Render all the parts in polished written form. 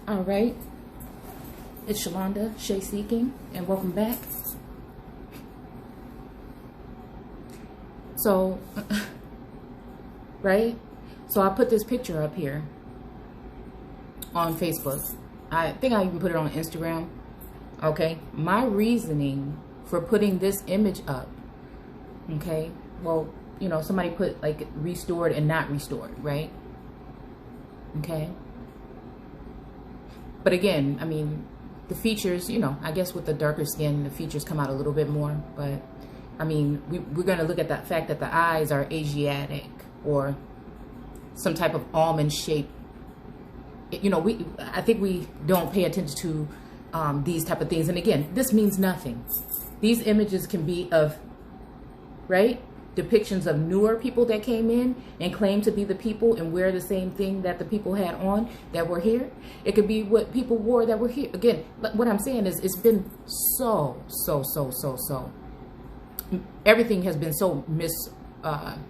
All right, it's Shalonda Shay Seeking, and welcome back. So, right? So I put this picture up here on Facebook. I think I even put it on Instagram. Okay, my reasoning for putting this image up. Okay, well, you know, somebody put like restored and not restored, right? Okay. But again, I mean, the features, you know, I guess with the darker skin, the features come out a little bit more. But I mean, we're going to look at that fact that the eyes are Asiatic or some type of almond shape. You know, I think we don't pay attention to these type of things. And again, this means nothing. These images can be of, right, depictions of newer people that came in and claim to be the people and wear the same thing that the people had on that were here. It could be what people wore that were here. Again, what I'm saying is it's been so. Everything has been so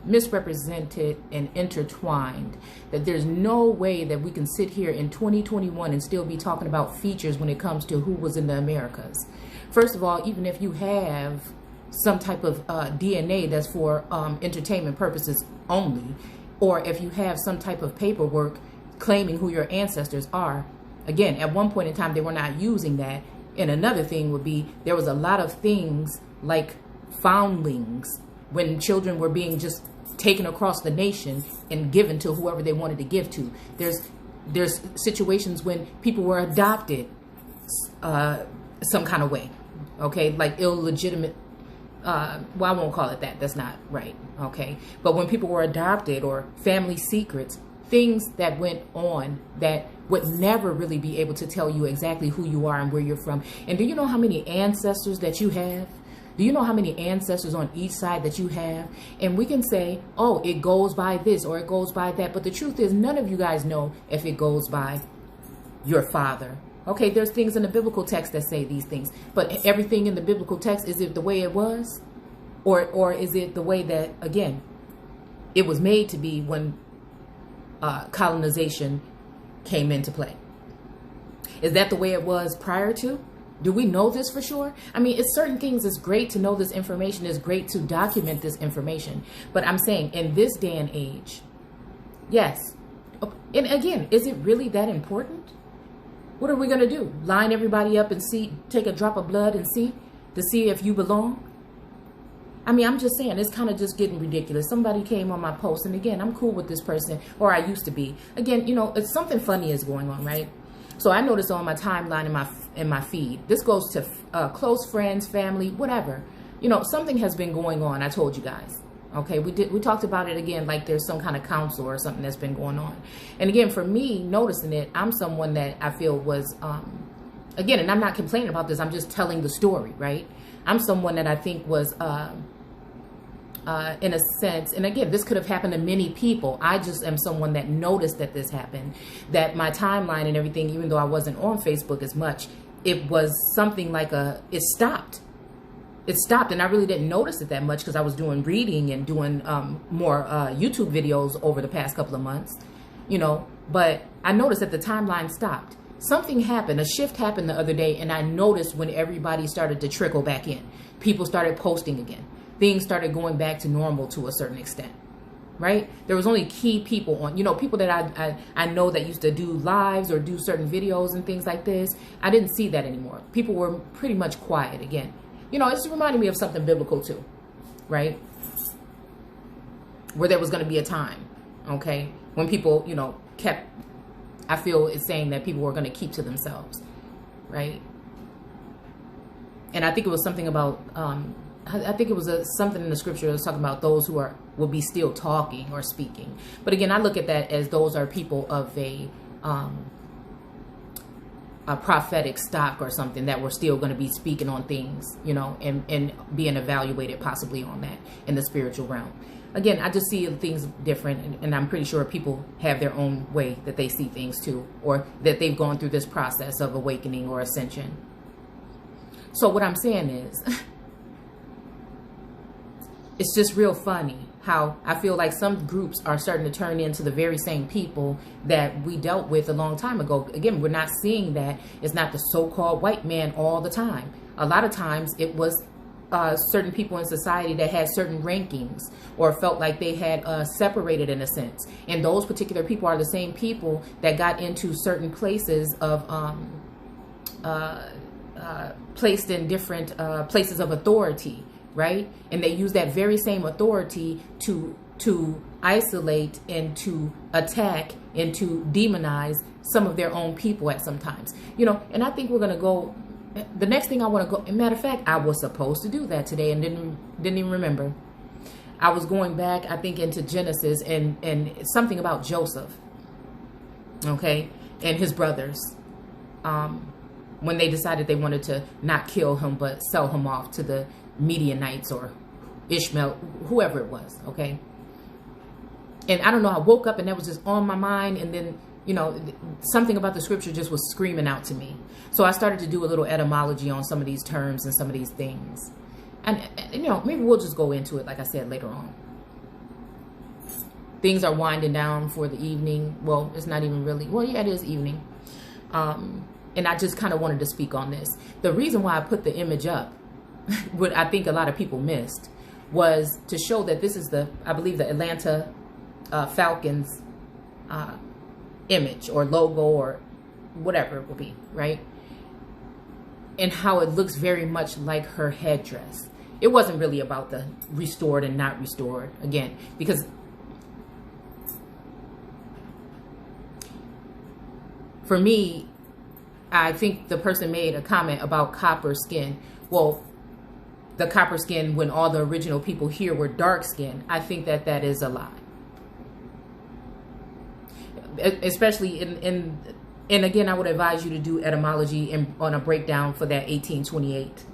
misrepresented and intertwined that there's no way that we can sit here in 2021 and still be talking about features when it comes to who was in the Americas. First of all, even if you have some type of DNA that's for entertainment purposes only, or if you have some type of paperwork claiming who your ancestors are, again, at one point in time, they were not using that. And another thing would be, there was a lot of things like foundlings when children were being just taken across the nation and given to whoever they wanted to give to. There's situations when people were adopted some kind of way, okay, like illegitimate. Well, I won't call it that. That's not right. Okay. But when people were adopted, or family secrets, things that went on that would never really be able to tell you exactly who you are and where you're from. And do you know how many ancestors that you have? Do you know how many ancestors on each side that you have? And we can say, oh, it goes by this or it goes by that. But the truth is, none of you guys know if it goes by your father. Okay, there's things in the biblical text that say these things, but everything in the biblical text, is it the way it was? Or is it the way that, again, it was made to be when colonization came into play? Is that the way it was prior to? Do we know this for sure? I mean, it's certain things. It's great to know this information. It's great to document this information. But I'm saying in this day and age, yes. And again, is it really that important? What are we going to do? Line everybody up and see, take a drop of blood and see, to see if you belong? I mean, I'm just saying, it's kind of just getting ridiculous. Somebody came on my post, and again, I'm cool with this person, or I used to be. Again, you know, it's something funny is going on, right? So I noticed on my timeline in my feed, this goes to close friends, family, whatever. You know, something has been going on. I told you guys. Okay, we talked about it again, like there's some kind of council or something that's been going on. And again, for me, noticing it, I'm someone that I feel was, again, and I'm not complaining about this, I'm just telling the story, right? I'm someone that I think was, in a sense, and again, this could have happened to many people. I just am someone that noticed that this happened, that my timeline and everything, even though I wasn't on Facebook as much, it was something like it stopped. It stopped, and I really didn't notice it that much because I was doing reading and doing more YouTube videos over the past couple of months, you know. But I noticed that the timeline stopped. Something happened, a shift happened the other day, and I noticed when everybody started to trickle back in. People started posting again. Things started going back to normal to a certain extent, right? There was only key people on, you know, people that I know that used to do lives or do certain videos and things like this. I didn't see that anymore. People were pretty much quiet again. You know, it's reminding me of something biblical too, right? Where there was going to be a time, okay, when people, you know, I feel it's saying that people were going to keep to themselves, right? And I think it was something about, I think it was something in the scripture that was talking about those who will be still talking or speaking. But again, I look at that as those are people of a prophetic stock or something that we're still going to be speaking on things, you know, and being evaluated possibly on that in the spiritual realm. Again, I just see things different, and I'm pretty sure people have their own way that they see things too, or that they've gone through this process of awakening or ascension. So what I'm saying is, it's just real funny how I feel like some groups are starting to turn into the very same people that we dealt with a long time ago. Again, we're not seeing that. It's not the so-called white man all the time. A lot of times it was certain people in society that had certain rankings or felt like they had separated in a sense. And those particular people are the same people that got into certain places of placed in different places of authority, right? And they use that very same authority to isolate and to attack and to demonize some of their own people at some times, you know. And I think we're going to go, the next thing I want to go, matter of fact, I was supposed to do that today and didn't even remember. I was going back, I think, into Genesis and something about Joseph, okay, and his brothers, when they decided they wanted to not kill him but sell him off to the Midianites or Ishmael, whoever it was, okay. And I don't know, I woke up and that was just on my mind, and then, you know, something about the scripture just was screaming out to me. So I started to do a little etymology on some of these terms and some of these things. And you know, maybe we'll just go into it, like I said, later on. Things are winding down for the evening. Well, it's not even really, well, yeah, it is evening. And I just kind of wanted to speak on this. The reason why I put the image up, what I think a lot of people missed, was to show that this is the, I believe, the Atlanta Falcons image or logo or whatever it will be, right? And how it looks very much like her headdress. It wasn't really about the restored and not restored, again, because for me, I think the person made a comment about copper skin. Well, the copper skin when all the original people here were dark skinned. I think that that is a lie. Especially and again, I would advise you to do etymology on a breakdown for that 1828.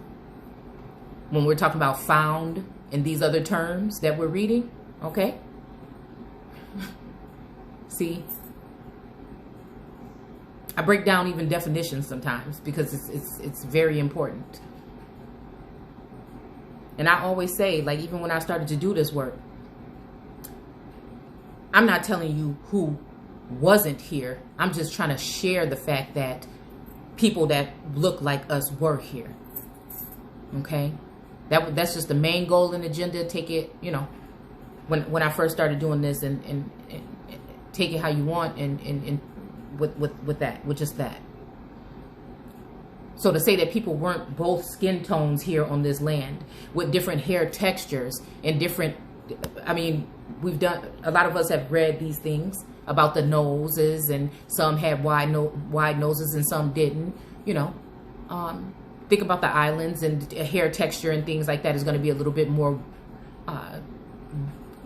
When we're talking about found and these other terms that we're reading, okay? See? I break down even definitions sometimes because it's very important. And I always say, like, even when I started to do this work, I'm not telling you who wasn't here. I'm just trying to share the fact that people that look like us were here. Okay? That's just the main goal and agenda. Take it, you know, when I first started doing this and take it how you want and with that, with just that. So to say that people weren't both skin tones here on this land with different hair textures and different, I mean, we've done, a lot of us have read these things about the noses, and some had wide noses and some didn't, you know. Think about the islands and hair texture and things like that is going to be a little bit more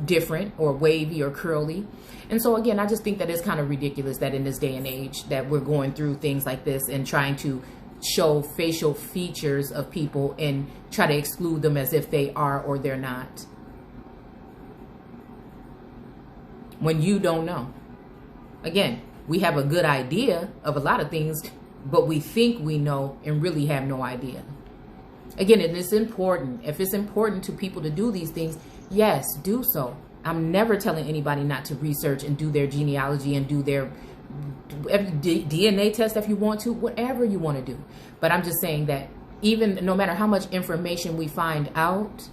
different or wavy or curly. And so again, I just think that it's kind of ridiculous that in this day and age that we're going through things like this and trying to show facial features of people and try to exclude them as if they are or they're not, when you don't know. Again, we have a good idea of a lot of things, but we think we know and really have no idea. Again, and it's important. If it's important to people to do these things, yes, do so. I'm never telling anybody not to research and do their genealogy and do their DNA test if you want to, whatever you want to do. But I'm just saying that even no matter how much information we find out,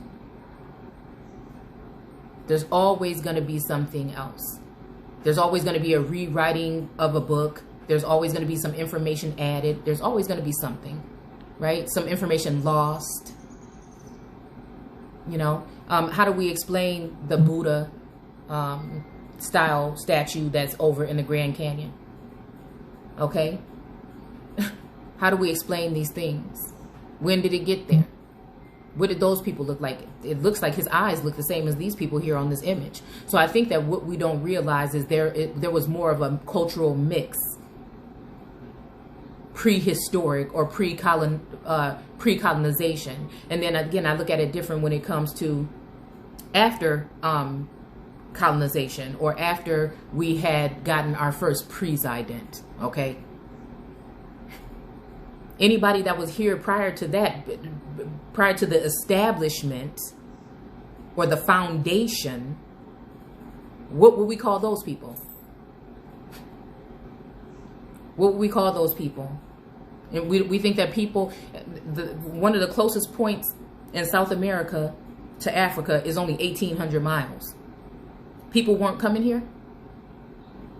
there's always going to be something else. There's always going to be a rewriting of a book. There's always going to be some information added. There's always going to be something, right? Some information lost. You know, how do we explain the Buddha style statue that's over in the Grand Canyon? Okay. How do we explain these things? When did it get there? What did those people look like? It looks like his eyes look the same as these people here on this image. So I think that what we don't realize is there was more of a cultural mix, prehistoric or pre-colonization. And then again, I look at it different when it comes to after colonization or after we had gotten our first president, okay? Anybody that was here prior to that, prior to the establishment, or the foundation, what would we call those people? What would we call those people? And we think that people, one of the closest points in South America to Africa is only 1,800 miles. People weren't coming here.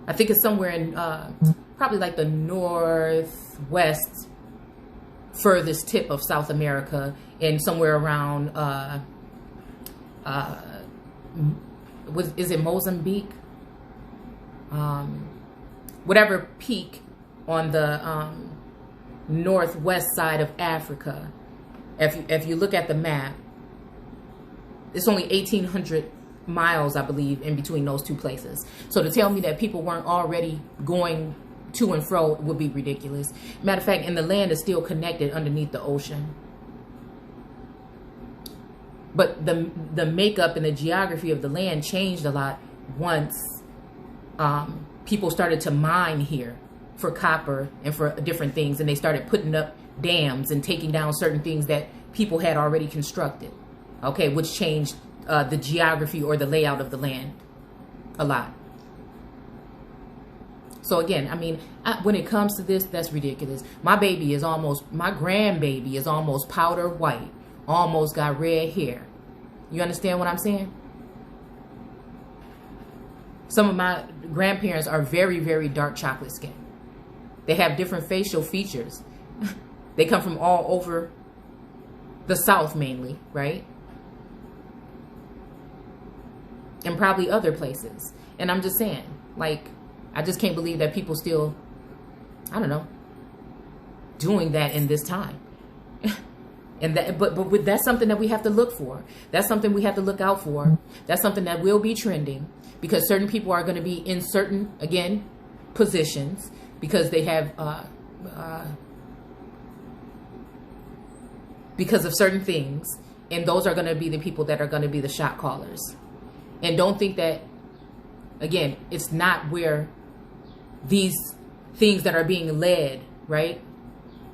I think it's somewhere in probably like the northwest furthest tip of South America, and somewhere around is it Mozambique? Whatever peak on the northwest side of Africa. If you look at the map, it's only 1,800 miles, I believe, in between those two places. So to tell me that people weren't already going to and fro would be ridiculous. Matter of fact, and the land is still connected underneath the ocean. But the makeup and the geography of the land changed a lot once people started to mine here for copper and for different things, and they started putting up dams and taking down certain things that people had already constructed, okay, which changed the geography or the layout of the land a lot. So again, I mean, when it comes to this, that's ridiculous. My grandbaby is almost powder white, almost got red hair. You understand what I'm saying? Some of my grandparents are very, very dark chocolate skin. They have different facial features. They come from all over the South mainly, right? And probably other places. And I'm just saying, like, I just can't believe that people still, I don't know, doing that in this time. And that, but that's something that we have to look for. That's something we have to look out for. That's something that will be trending, because certain people are going to be in certain, again, positions because they have, because of certain things. And those are going to be the people that are going to be the shot callers. And don't think that, again, it's not where these things that are being led, right?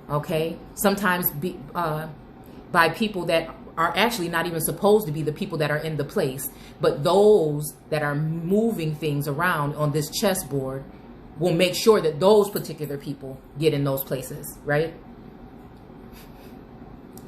Okay? Sometimes by people that are actually not even supposed to be the people that are in the place, but those that are moving things around on this chessboard will make sure that those particular people get in those places, right?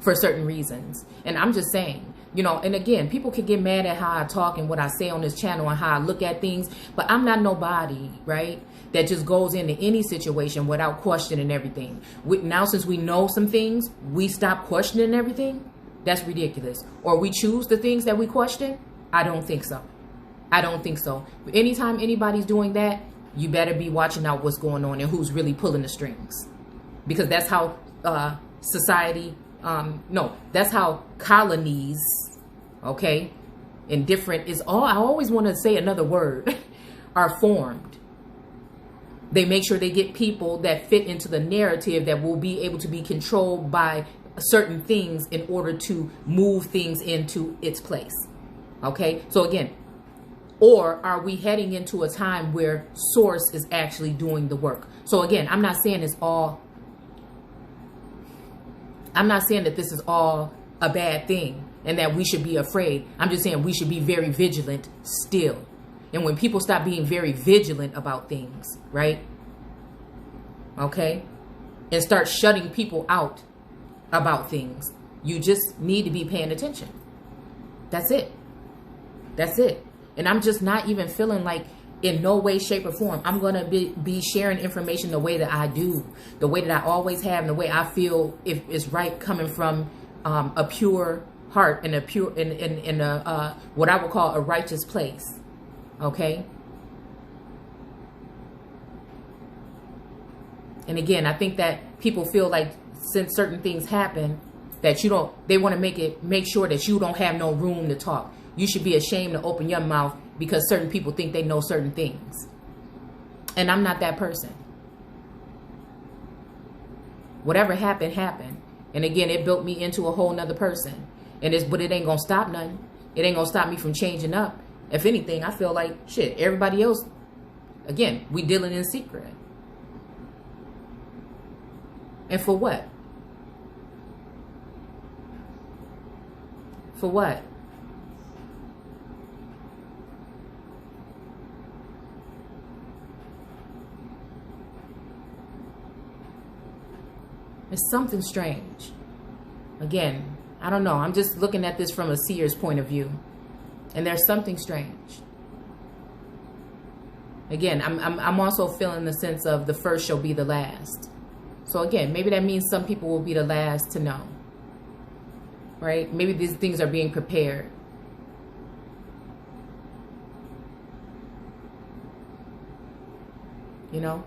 For certain reasons. And I'm just saying, you know, and again, people can get mad at how I talk and what I say on this channel and how I look at things, but I'm not nobody, right, that just goes into any situation without questioning everything. Now, since we know some things, we stop questioning everything? That's ridiculous. Or we choose the things that we question? I don't think so. I don't think so. But anytime anybody's doing that, you better be watching out what's going on and who's really pulling the strings. Because that's how society, that's how colonies, okay, in different, I always want to say another word, are formed. They make sure they get people that fit into the narrative that will be able to be controlled by certain things in order to move things into its place. Okay, so again, or are we heading into a time where Source is actually doing the work? So again, I'm not saying that this is all a bad thing and that we should be afraid. I'm just saying we should be very vigilant still. And when people stop being very vigilant about things, right? Okay? And start shutting people out about things, you just need to be paying attention. That's it. That's it. And I'm just not even feeling like in no way, shape, or form I'm going to be sharing information the way that I do, the way that I always have, and the way I feel if it's right, coming from a pure heart and a pure in a what I would call a righteous place. Okay. And again, I think that people feel like since certain things happen that they want to make sure that you don't have no room to talk. You should be ashamed to open your mouth because certain people think they know certain things. And I'm not that person. Whatever happened, happened. And again, it built me into a whole nother person. But it ain't gonna stop nothing. It ain't gonna stop me from changing up. If anything, I feel like, shit, everybody else, again, we dealing in secret. And for what? For what? It's something strange. Again, I don't know. I'm just looking at this from a seer's point of view. And there's something strange. Again, I'm also feeling the sense of the first shall be the last. So again, maybe that means some people will be the last to know. Right? Maybe these things are being prepared. You know?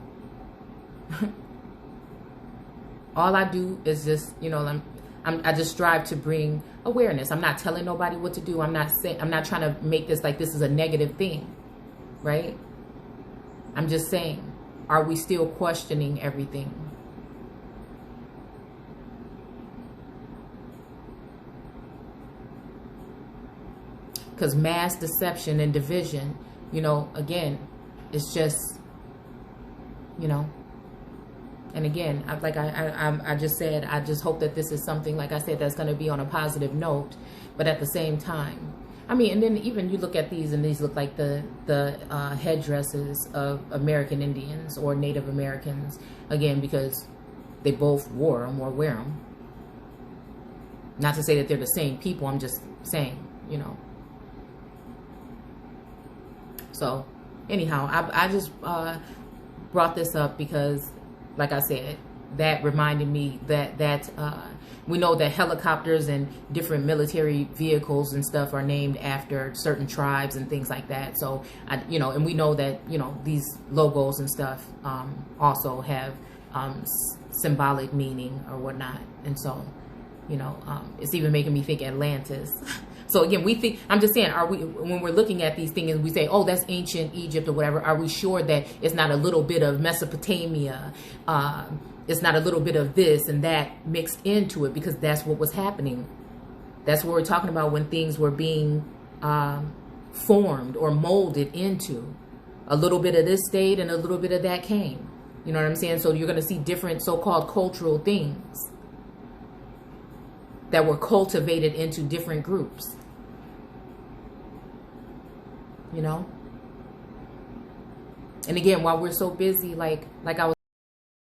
All I do is just, you know, I just strive to bring awareness. I'm not telling nobody what to do. I'm not trying to make this like this is a negative thing, right? I'm just saying, are we still questioning everything? Because mass deception and division, you know, again, it's just, you know. And again, I just said, I just hope that this is something, like I said, that's going to be on a positive note. But at the same time, I mean, and then even you look at these, and these look like the headdresses of American Indians or Native Americans. Again, because they both wore them or wear them. Not to say that they're the same people. I'm just saying, you know. So, anyhow, I just brought this up because, like I said, that reminded me that we know that helicopters and different military vehicles and stuff are named after certain tribes and things like that. So, you know, and we know that, you know, these logos and stuff also have symbolic meaning or whatnot. And so, you know, it's even making me think Atlantis. So again, we think, I'm just saying, are we, when we're looking at these things and we say, oh, that's ancient Egypt or whatever, are we sure that it's not a little bit of Mesopotamia? It's not a little bit of this and that mixed into it, because that's what was happening. That's what we're talking about when things were being formed or molded into. A little bit of this stayed and a little bit of that came. You know what I'm saying? So you're going to see different so-called cultural things that were cultivated into different groups. You know? And again, while we're so busy, like I was